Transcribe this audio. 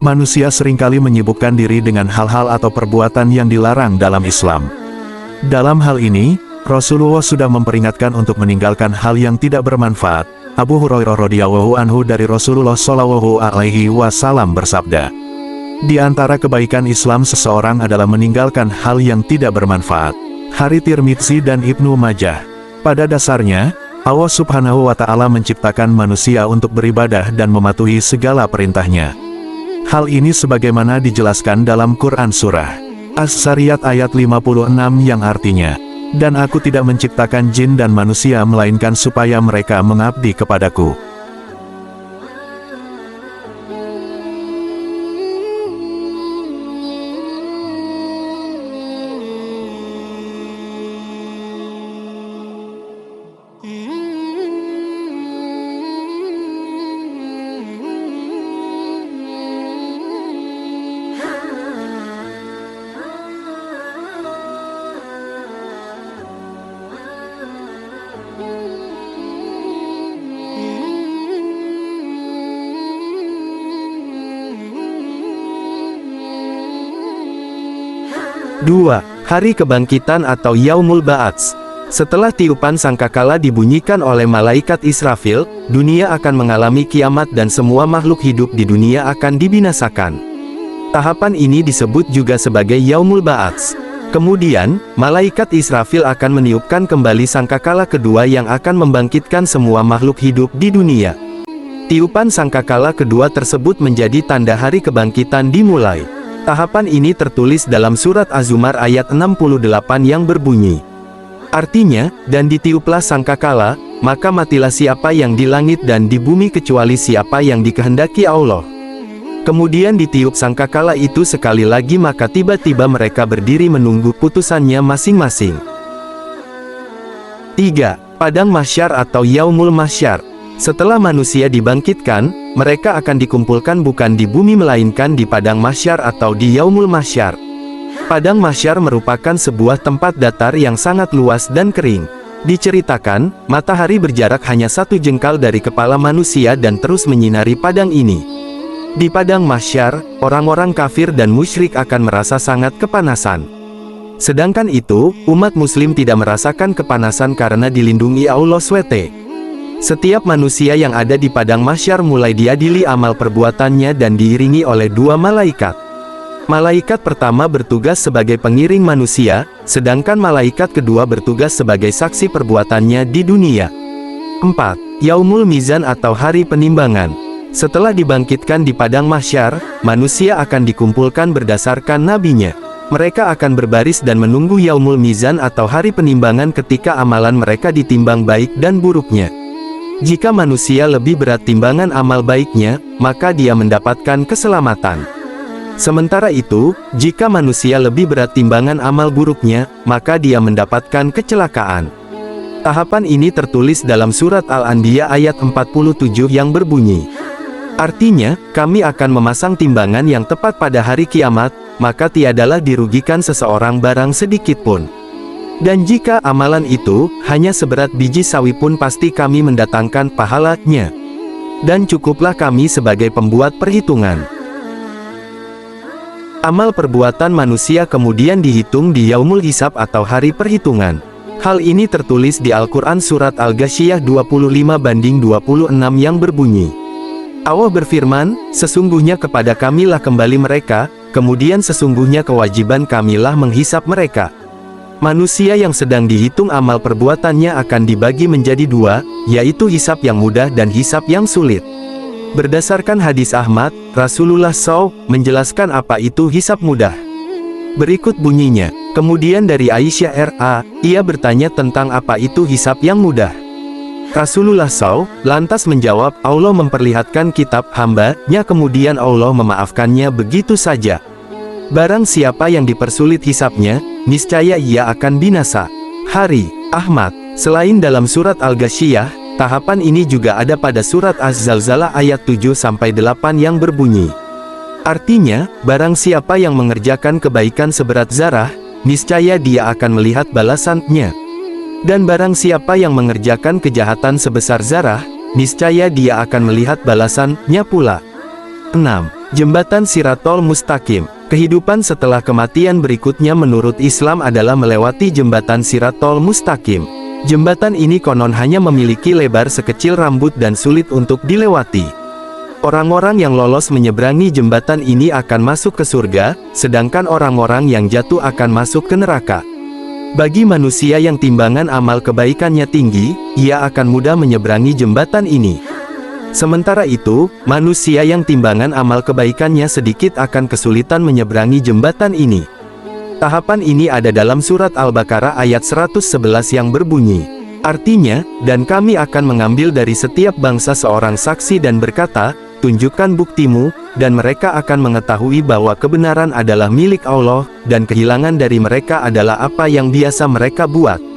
Manusia seringkali menyibukkan diri dengan hal-hal atau perbuatan yang dilarang dalam Islam. Dalam hal ini, Rasulullah sudah memperingatkan untuk meninggalkan hal yang tidak bermanfaat. Abu Hurairah radhiyallahu anhu dari Rasulullah shallallahu alaihi wasallam bersabda, "Di antara kebaikan Islam seseorang adalah meninggalkan hal yang tidak bermanfaat." Hadits Tirmidzi dan Ibnu Majah. Pada dasarnya, Allah Subhanahu wa Ta'ala menciptakan manusia untuk beribadah dan mematuhi segala perintahnya. Hal ini sebagaimana dijelaskan dalam Quran Surah As-Sariyat ayat 56 yang artinya, "Dan aku tidak menciptakan jin dan manusia melainkan supaya mereka mengabdi kepadaku." Dua, Hari Kebangkitan atau Yaumul Ba'ats. Setelah tiupan sangkakala dibunyikan oleh malaikat Israfil, dunia akan mengalami kiamat dan semua makhluk hidup di dunia akan dibinasakan. Tahapan ini disebut juga sebagai Yaumul Ba'ats. Kemudian, malaikat Israfil akan meniupkan kembali sangkakala kedua yang akan membangkitkan semua makhluk hidup di dunia. Tiupan sangkakala kedua tersebut menjadi tanda hari kebangkitan dimulai. Tahapan ini tertulis dalam surat Az-Zumar ayat 68 yang berbunyi, artinya, "Dan ditiuplah sangkakala, maka matilah siapa yang di langit dan di bumi kecuali siapa yang dikehendaki Allah." Kemudian ditiup sangkakala itu sekali lagi maka tiba-tiba mereka berdiri menunggu putusannya masing-masing. 3. Padang Mahsyar atau Yaumul Mahsyar. Setelah manusia dibangkitkan, mereka akan dikumpulkan bukan di bumi melainkan di Padang Mahsyar atau di Yaumul Mahsyar. Padang Mahsyar merupakan sebuah tempat datar yang sangat luas dan kering. Diceritakan, matahari berjarak hanya 1 jengkal dari kepala manusia dan terus menyinari padang ini. Di Padang Mahsyar, orang-orang kafir dan musyrik akan merasa sangat kepanasan. Sedangkan itu, umat muslim tidak merasakan kepanasan karena dilindungi Allah SWT. Setiap manusia yang ada di Padang Mahsyar mulai diadili amal perbuatannya dan diiringi oleh 2 malaikat. Malaikat pertama bertugas sebagai pengiring manusia, sedangkan malaikat kedua bertugas sebagai saksi perbuatannya di dunia. 4. Yaumul Mizan atau Hari Penimbangan. Setelah dibangkitkan di Padang Mahsyar, manusia akan dikumpulkan berdasarkan nabinya. Mereka akan berbaris dan menunggu Yaumul Mizan atau Hari Penimbangan ketika amalan mereka ditimbang baik dan buruknya. Jika manusia lebih berat timbangan amal baiknya, maka dia mendapatkan keselamatan. Sementara itu, jika manusia lebih berat timbangan amal buruknya, maka dia mendapatkan kecelakaan. Tahapan ini tertulis dalam surat Al-Anbiya ayat 47 yang berbunyi, artinya, kami akan memasang timbangan yang tepat pada hari kiamat, maka tiadalah dirugikan seseorang barang sedikit pun. Dan jika amalan itu hanya seberat biji sawi pun pasti kami mendatangkan pahalanya. Dan cukuplah kami sebagai pembuat perhitungan. Amal perbuatan manusia kemudian dihitung di Yaumul Hisab atau hari perhitungan. Hal ini tertulis di Al-Quran surat Al-Ghasyiyah 25/26 yang berbunyi, Allah berfirman, "Sesungguhnya kepada kamilah kembali mereka, kemudian sesungguhnya kewajiban kamilah menghisap mereka." Manusia yang sedang dihitung amal perbuatannya akan dibagi menjadi 2, yaitu hisab yang mudah dan hisab yang sulit. Berdasarkan hadis Ahmad, Rasulullah SAW menjelaskan apa itu hisab mudah. Berikut bunyinya, kemudian dari Aisyah R.A., ia bertanya tentang apa itu hisab yang mudah. Rasulullah SAW lantas menjawab, Allah memperlihatkan kitab hamba-Nya kemudian Allah memaafkannya begitu saja. Barang siapa yang dipersulit hisabnya, niscaya ia akan binasa. Hari Ahmad. Selain dalam surat Al-Ghasyiyah, tahapan ini juga ada pada surat Az-Zalzalah ayat 7-8 yang berbunyi, artinya, barang siapa yang mengerjakan kebaikan seberat zarah, niscaya dia akan melihat balasannya. Dan barang siapa yang mengerjakan kejahatan sebesar zarah, niscaya dia akan melihat balasannya pula. 6. Jembatan Shirathol Mustaqim. Kehidupan setelah kematian berikutnya menurut Islam adalah melewati jembatan Shirathol Mustaqim. Jembatan ini konon hanya memiliki lebar sekecil rambut dan sulit untuk dilewati. Orang-orang yang lolos menyeberangi jembatan ini akan masuk ke surga, sedangkan orang-orang yang jatuh akan masuk ke neraka. Bagi manusia yang timbangan amal kebaikannya tinggi, ia akan mudah menyeberangi jembatan ini. Sementara itu, manusia yang timbangan amal kebaikannya sedikit akan kesulitan menyeberangi jembatan ini. Tahapan ini ada dalam surat Al-Baqarah ayat 111 yang berbunyi, artinya, dan kami akan mengambil dari setiap bangsa seorang saksi dan berkata, tunjukkan buktimu, dan mereka akan mengetahui bahwa kebenaran adalah milik Allah, dan kehilangan dari mereka adalah apa yang biasa mereka buat.